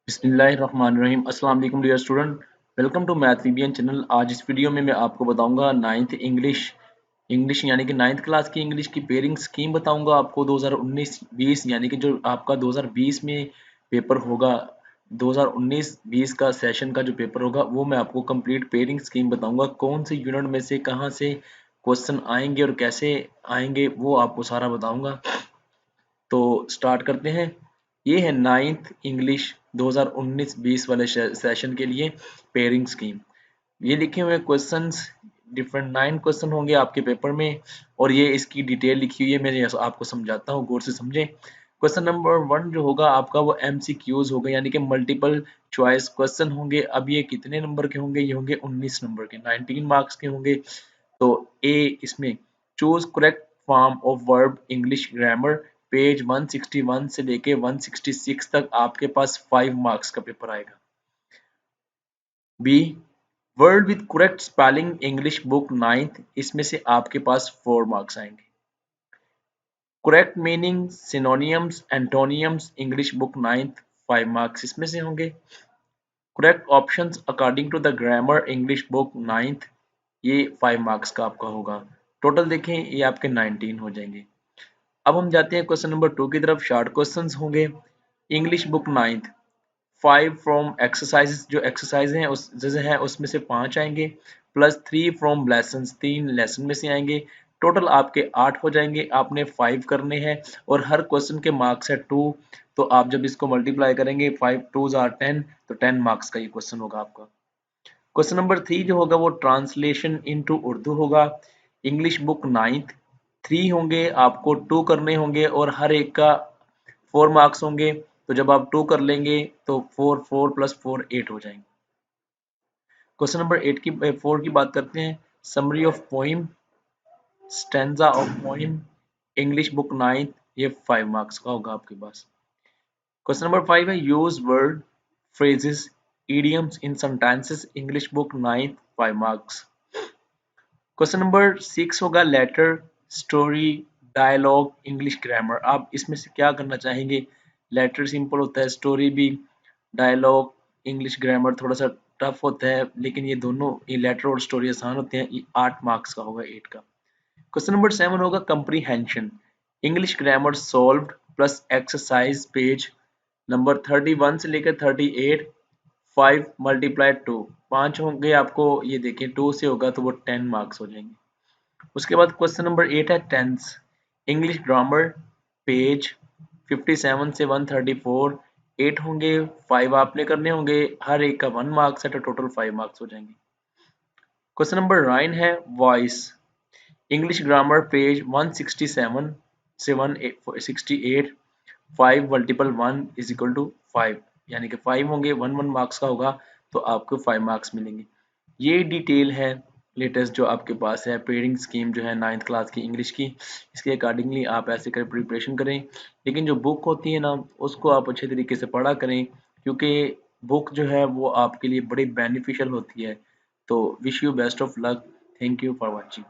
बिस्मिल्लाहिर्रहमानिर्रहीम। अस्सलाम वालेकुम dear student, welcome to math VBN channel. आज इस वीडियो में मैं आपको बताऊंगा नाइन्थ इंग्लिश इंग्लिश यानी कि नाइन्थ क्लास की इंग्लिश की पेयरिंग स्कीम बताऊंगा आपको 2019-20 यानी कि जो आपका 2020 में पेपर होगा, 2019-20 का सेशन का जो पेपर होगा वो मैं आपको कंप्लीट पेयरिंग स्कीम बताऊंगा। कौन से यूनिट में से कहाँ से क्वेश्चन आएंगे और कैसे आएंगे वो आपको सारा बताऊंगा। तो स्टार्ट करते हैं। ये है नाइन्थ इंग्लिश 2019-20 वाले सेशन के लिए पेयरिंग स्कीम। ये लिखे हुए क्वेश्चंस, डिफरेंट 9 क्वेश्चन होंगे आपके पेपर में और ये इसकी डिटेल लिखी हुई है। मैं आपको समझाता हूँ, गौर से समझें। क्वेश्चन नंबर 1 जो होगा आपका वो MCQs होगा, यानी कि मल्टीपल चॉइस क्वेश्चन होंगे। अब ये कितने नंबर के होंगे? ये होंगे 19 नंबर के, 19 मार्क्स के होंगे। तो ए इसमें choose correct form of verb English grammar, page 161 से लेके 166 तक आपके पास 5 मार्क्स का पेपर आएगा। B word with correct spelling English book 9th, इसमें से आपके पास 4 मार्क्स आएंगे। Correct meaning synonyms antonyms English book 9th, 5 marks इसमें से होंगे। Correct options according to the grammar English book 9th, ये 5 मार्क्स का आपका होगा। टोटल देखें ये आपके 19 हो जाएंगे। अब हम जाते हैं क्वेश्चन नंबर 2 की तरफ। शॉर्ट क्वेश्चंस होंगे। English book 9th, 5 from exercises, जो एक्सरसाइज हैं उस जैसे है उसमें से 5 आएंगे, प्लस 3 फ्रॉम लेसन्स, 3 लेसन में से आएंगे। टोटल आपके 8 हो जाएंगे। आपने 5 करने हैं और हर क्वेश्चन के मार्क्स है 2। तो आप जब इसको मल्टीप्लाई करेंगे 5 2s आर 10, तो 10 मार्क्स का ये क्वेश्चन होगा आपका। क्वेश्चन नंबर 3 जो होगा वो ट्रांसलेशन इनटू उर्दू होगा। इंग्लिश बुक 9th, 3 होंगे, आपको 2 करने होंगे और हर एक का 4 मार्क्स होंगे। तो जब आप 2 कर लेंगे तो 4 4 प्लस 4 8 हो जाएंगे। क्वेश्चन नंबर 8 की 4 की बात करते हैं। Summary of poem, stanza of poem English book 9th, ये 5 मार्क्स का होगा आपके पास। क्वेश्चन नंबर 5 है use word phrases idioms in sentences English book 9th, 5 marks. Question number 6 होगा letter story dialogue English grammar. आप इसमें से क्या करना चाहेंगे? लेटर सिंपल होता है, स्टोरी भी, डायलॉग इंग्लिश ग्रामर थोड़ा सा टफ होता है, लेकिन ये दोनों, ये लेटर और स्टोरी आसान होते हैं। ये 8 मार्क्स का होगा, 8 का। क्वेश्चन नंबर 7 होगा comprehension English grammar solved plus exercise page number 31 से लेकर 38, 5 मल्टीप्लाई 2, 5 होंगे आपको। ये देखिए 2 से होगा तो वो 10 मार्क्स हो जाएंगे। उसके बाद क्वेश्चन नंबर 8 है टेंस इंग्लिश ग्रामर, पेज 57 से 134, 8 होंगे, 5 आपने करने होंगे, हर एक का 1 मार्क्स है, तो टोटल 5 मार्क्स हो जाएंगे। क्वेश्चन नंबर 9 है वॉइस इंग्लिश ग्रामर, पेज 167 से 168, 5 मल्टीपल 1 इज इक्वल टू 5, यानी कि 5 होंगे, 1 मार्क्स का होगा, तो आपको 5 मार्क्स मिलेंगे। ये डिटेल है लेटेस्ट जो आपके पास है पेयरिंग स्कीम जो है 9th क्लास की इंग्लिश की। इसके अकॉर्डिंगली आप ऐसे कर प्रिपरेशन करें, लेकिन जो बुक होती है ना उसको आप अच्छे तरीके से पढ़ा करें, क्योंकि बुक जो है वो आपके लिए बड़ी बेनिफिशियल होती है। तो wish you best of luck. Thank you for watching.